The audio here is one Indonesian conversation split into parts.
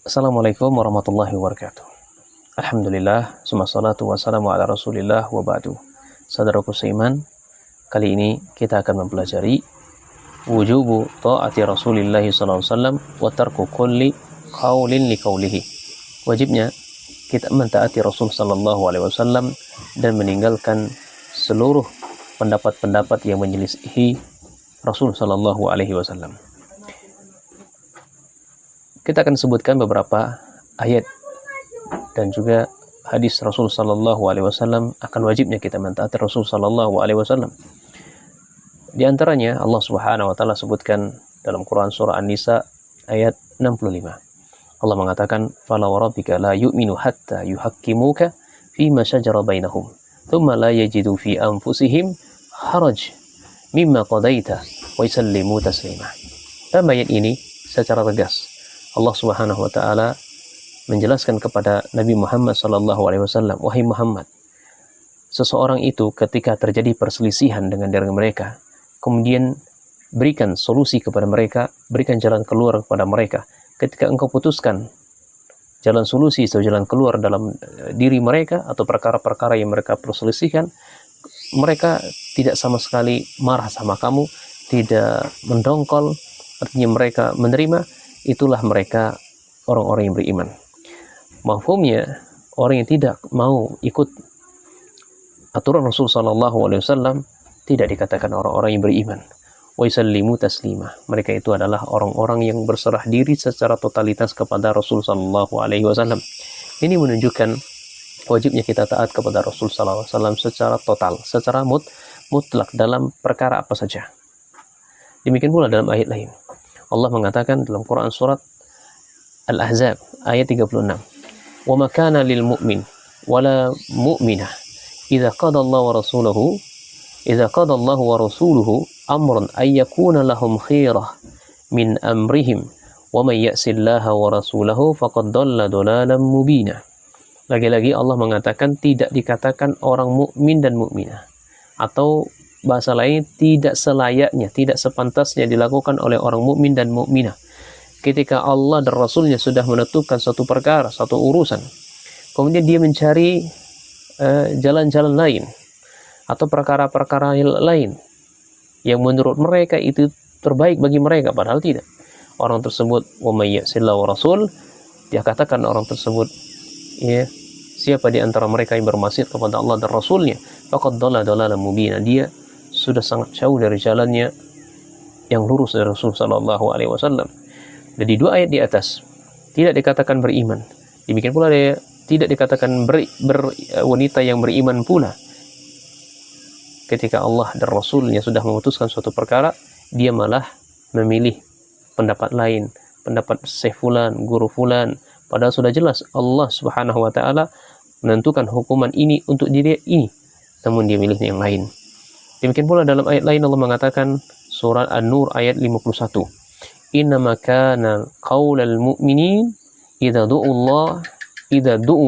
Assalamualaikum warahmatullahi wabarakatuh. Alhamdulillah, summa salatu wassalamu ala rasulillah wa ba'du. Saudaraku seiman, kali ini kita akan mempelajari wujubu ta'ati rasulillah sallallahu alaihi wasallam wa tarku kulli qaulin li qaulihi. Wajibnya kita mentaati Rasul sallallahu alaihi wasallam dan meninggalkan seluruh pendapat-pendapat yang menyelisihi Rasul sallallahu alaihi wasallam. Kita akan sebutkan beberapa ayat dan juga hadis Rasul sallallahu alaihi wasallam akan wajibnya kita mentaati Rasul sallallahu alaihi wasallam. Di antaranya Allah Subhanahu wa taala sebutkan dalam Quran surah An-Nisa ayat 65. Allah mengatakan, "Fala wa rabbika la yu'minu hatta yuhakkimuka fima shajara bainahum, thumma la yajidu fi anfusihim haraj mimma qadaita wa yusallimu taslima." Dalam ayat ini secara tegas Allah Subhanahu wa taala menjelaskan kepada Nabi Muhammad sallallahu alaihi wasallam, "Wahai Muhammad, seseorang itu ketika terjadi perselisihan dengan diri mereka, kemudian berikan solusi kepada mereka, berikan jalan keluar kepada mereka. Ketika engkau putuskan jalan solusi atau jalan keluar dalam diri mereka atau perkara-perkara yang mereka perselisihkan, mereka tidak sama sekali marah sama kamu, tidak mendongkol, artinya mereka menerima, itulah mereka orang-orang yang beriman." Mafhumnya, orang yang tidak mau ikut aturan Rasul sallallahu alaihi wasallam tidak dikatakan orang-orang yang beriman. Wa yusallimu taslima. Mereka itu adalah orang-orang yang berserah diri secara totalitas kepada Rasul sallallahu alaihi wasallam. Ini menunjukkan wajibnya kita taat kepada Rasul sallallahu alaihi wasallam secara total, secara mutlak dalam perkara apa saja. Demikian pula dalam ayat lain. Allah mengatakan dalam Quran surat Al-Ahzab ayat 36, "Wa ma kana lil mu'min wala mu'minah idza qada Allahu wa rasuluhu amran ay yakuna lahum khirah min amrihim wa may ya'sillaha wa rasulahu faqad dhalla dhalalan mubina." Lagi-lagi Allah mengatakan tidak dikatakan orang mukmin dan mukminah, atau bahasa lain tidak selayaknya, tidak sepantasnya dilakukan oleh orang mukmin dan mukminah. Ketika Allah dan Rasulnya sudah menentukan suatu perkara, suatu urusan, kemudian dia mencari jalan-jalan lain atau perkara-perkara lain yang menurut mereka itu terbaik bagi mereka, padahal tidak. Orang tersebut, wa may ya'sillahu wa rasul, dia katakan orang tersebut, ya, siapa di antara mereka yang bermaksiat kepada Allah dan Rasulnya, faqad dhalla dhalalan mubina, dia sudah sangat jauh dari jalannya yang lurus dari Rasul sallallahu alaihi wasallam. Jadi dua ayat di atas tidak dikatakan beriman. Demikian pula dia tidak dikatakan wanita yang beriman pula. Ketika Allah dan Rasulnya sudah memutuskan suatu perkara, dia malah memilih pendapat lain, pendapat Syekh fulan, guru fulan, padahal sudah jelas Allah Subhanahu wa taala menentukan hukuman ini untuk diri ini, namun dia milih yang lain. Demikian pula dalam ayat lain Allah mengatakan surat An-Nur ayat 51, "Innama kana qaulal mu'minin idza du'u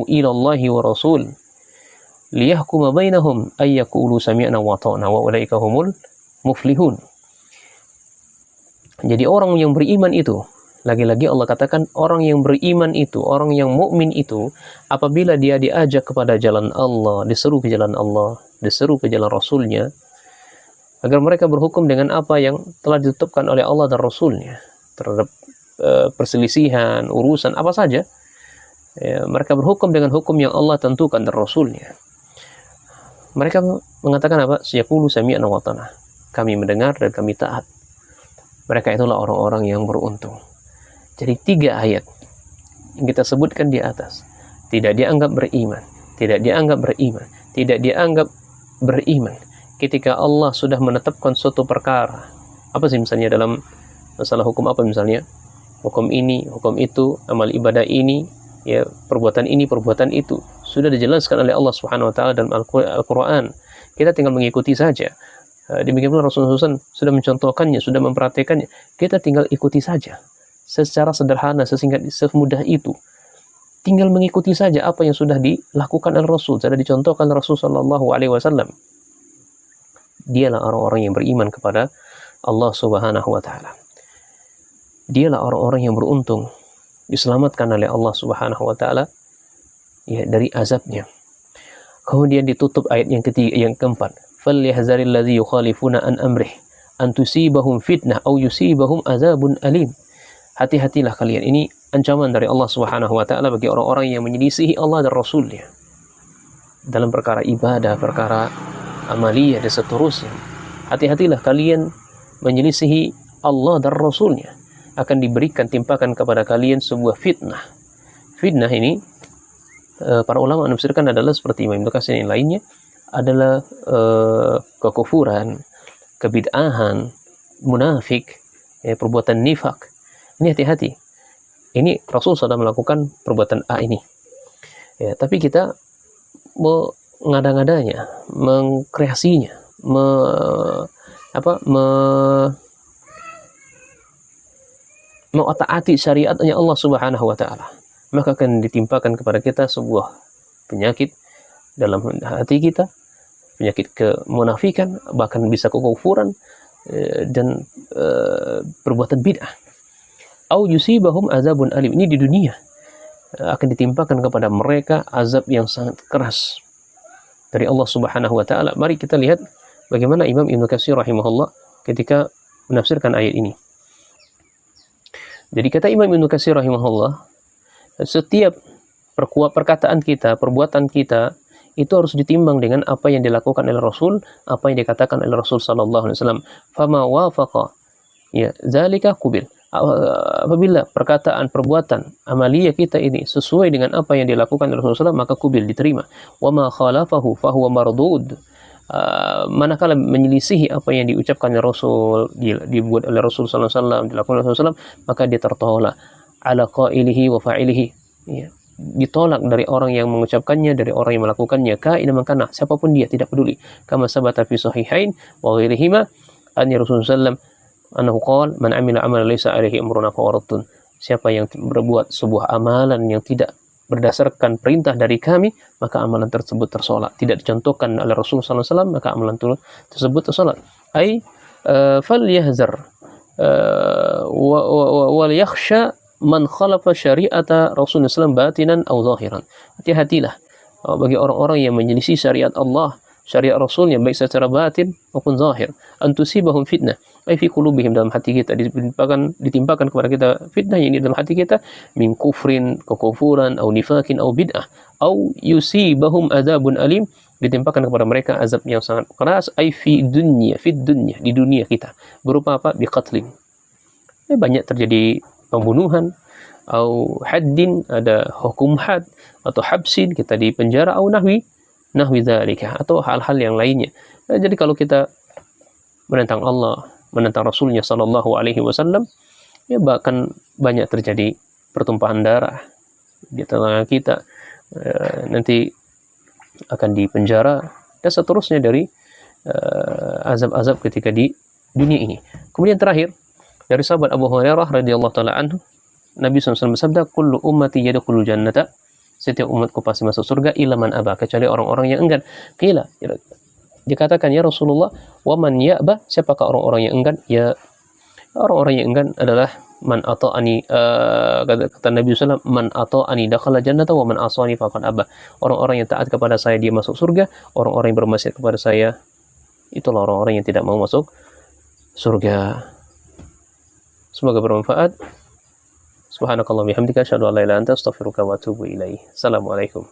ila Allahi wa rasul liyahkuma bainahum ay yaqulu sami'na wa ata'na wa ulaika humul muflihun." Jadi orang yang beriman itu, lagi-lagi Allah katakan orang yang beriman itu, orang yang mukmin itu, apabila dia diajak kepada jalan Allah, diseru ke jalan Allah, diseru ke jalan Rasulnya, agar mereka berhukum dengan apa yang telah ditetapkan oleh Allah dan Rasulnya terhadap perselisihan, urusan apa saja, ya, mereka berhukum dengan hukum yang Allah tentukan dan Rasulnya. Mereka mengatakan apa? Yaqulu sami'na wa ata'na, kami mendengar dan kami taat. Mereka itulah orang-orang yang beruntung. Jadi 3 ayat yang kita sebutkan di atas tidak dianggap beriman, tidak dianggap beriman, tidak dianggap beriman ketika Allah sudah menetapkan suatu perkara. Apa sih misalnya dalam masalah hukum, apa misalnya hukum ini, hukum itu, amal ibadah ini, ya, perbuatan ini, perbuatan itu sudah dijelaskan oleh Allah Subhanahu wa taala dalam Al-Qur'an. Kita tinggal mengikuti saja. Demikian pula Rasulullah SAW sudah mencontohkannya, sudah memperhatikannya. Kita tinggal ikuti saja secara sederhana, sesingkat, semudah itu. Tinggal mengikuti saja apa yang sudah dilakukan oleh Rasul, sudah dicontohkan Rasul sallallahu alaihi wasallam. Dialah orang-orang yang beriman kepada Allah Subhanahu wa taala. Dialah orang-orang yang beruntung diselamatkan oleh Allah Subhanahu wa taala ya dari azabnya. Kemudian ditutup ayat yang ketiga, yang keempat, falyahzaril ladzi yukhalifuna an amrih an tusibahum fitnah aw yusibahum azabun alim. Hati-hatilah kalian, ini ancaman dari Allah Subhanahu wa taala bagi orang-orang yang menyelisihi Allah dan Rasulnya dalam perkara ibadah, perkara amaliyah dan seterusnya. Hati-hatilah kalian menyelisihi Allah dan Rasulnya, akan diberikan timpakan kepada kalian sebuah fitnah. Fitnah ini para ulama menafsirkan adalah seperti Imam Ibnu Katsir yang lainnya adalah kekufuran, kebid'ahan, munafik, perbuatan nifak. Ini hati-hati. Ini Rasul sudah melakukan perbuatan A ini. Ya, tapi kita mengada-ngadanya, mengkreasinya, mengotak-atik syariatnya Allah Subhanahu wa taala, maka akan ditimpakan kepada kita sebuah penyakit dalam hati kita, penyakit kemunafikan, bahkan bisa kekufuran dan perbuatan bid'ah. Au yusibahum azabun alim, ini di dunia akan ditimpakan kepada mereka azab yang sangat keras dari Allah Subhanahu wa taala. Mari kita lihat bagaimana Imam Ibnu Katsir rahimahullah ketika menafsirkan ayat ini. Jadi kata Imam Ibnu Katsir rahimahullah, setiap perkataan kita, perbuatan kita itu harus ditimbang dengan apa yang dilakukan oleh Rasul, apa yang dikatakan oleh Rasul sallallahu alaihi wasallam. Fama wafaqa ya zalika qubil. Apabila perkataan, perbuatan, amaliyah kita ini sesuai dengan apa yang dilakukan oleh Rasulullah, maka kubil, diterima. Wa ma khalafahu fahuwa mardud. Manakala menyelisihi apa yang diucapkan oleh Rasul, dibuat oleh Rasul sallallahu alaihi wasallam, dilakukan oleh Rasulullah, maka dia tertolak ala qailihi wa fa'ilihi. Ya, ditolak dari orang yang mengucapkannya, dari orang yang melakukannya, kainan makana, siapapun dia, tidak peduli. Kama sabata fi sahihain wa ghairihima an Rasulullah sallallahu annahu qala man amila amalan laysa alaihi amruna fa waradun. Siapa yang berbuat sebuah amalan yang tidak berdasarkan perintah dari kami, maka amalan tersebut tersolak. Tidak dicontohkan oleh Rasulullah sallallahu alaihi wasallam, maka amalan tersebut tersolak. Ai falyahzar wal yakhsha man khalafa syari'ata Rasulullah sallallahu batinan aw zahiran. Hati-hatilah bagi orang-orang yang menyelisih syariat Allah, syariat Rasulnya, baik secara batin maupun zahir. Antusibahum fitnah, ay fi qulubihim, dalam hati kita ditimpakan kepada kita fitnah yang di dalam hati kita, min kufrin, kekufuran, au nifakin, au bid'ah, au yusibahum adzabun alim, ditimpakan kepada mereka azab yang sangat keras, ay fi dunya, di dunia kita, berupa apa? Biqatlin. Banyak terjadi pembunuhan, au haddin, ada hukum had, atau habsin, kita di penjara, au nahwi dzalika, atau hal-hal yang lainnya. Jadi kalau kita menentang Allah, menentang Rasulnya sallallahu alaihi wasallam, ya bahkan banyak terjadi pertumpahan darah di tengah kita, nanti akan dipenjara dan seterusnya dari azab-azab ketika di dunia ini. Kemudian terakhir dari sahabat Abu Hurairah radhiyallahu taala anhu, Nabi SAW bersabda, kullu ummati yadkhulul jannata, setiap umatku pasti masuk surga, illa man aba, kecuali orang-orang yang enggan. Qila, dikatakan ya Rasulullah, wa man ya'ba, siapakah orang-orang yang enggan? Ya, orang-orang yang enggan adalah man ata'ani, kata Nabi SAW, man ata'ani dakhala jannata wa man asani faqad aba. Orang-orang yang taat kepada saya dia masuk surga, orang-orang yang bermaksiat kepada saya itulah orang-orang yang tidak mau masuk surga. Semoga bermanfaat. Subhanakallah bihamdika asyhadu an la ilaha illa anta astaghfiruka wa atubu ilaih. Assalamualaikum.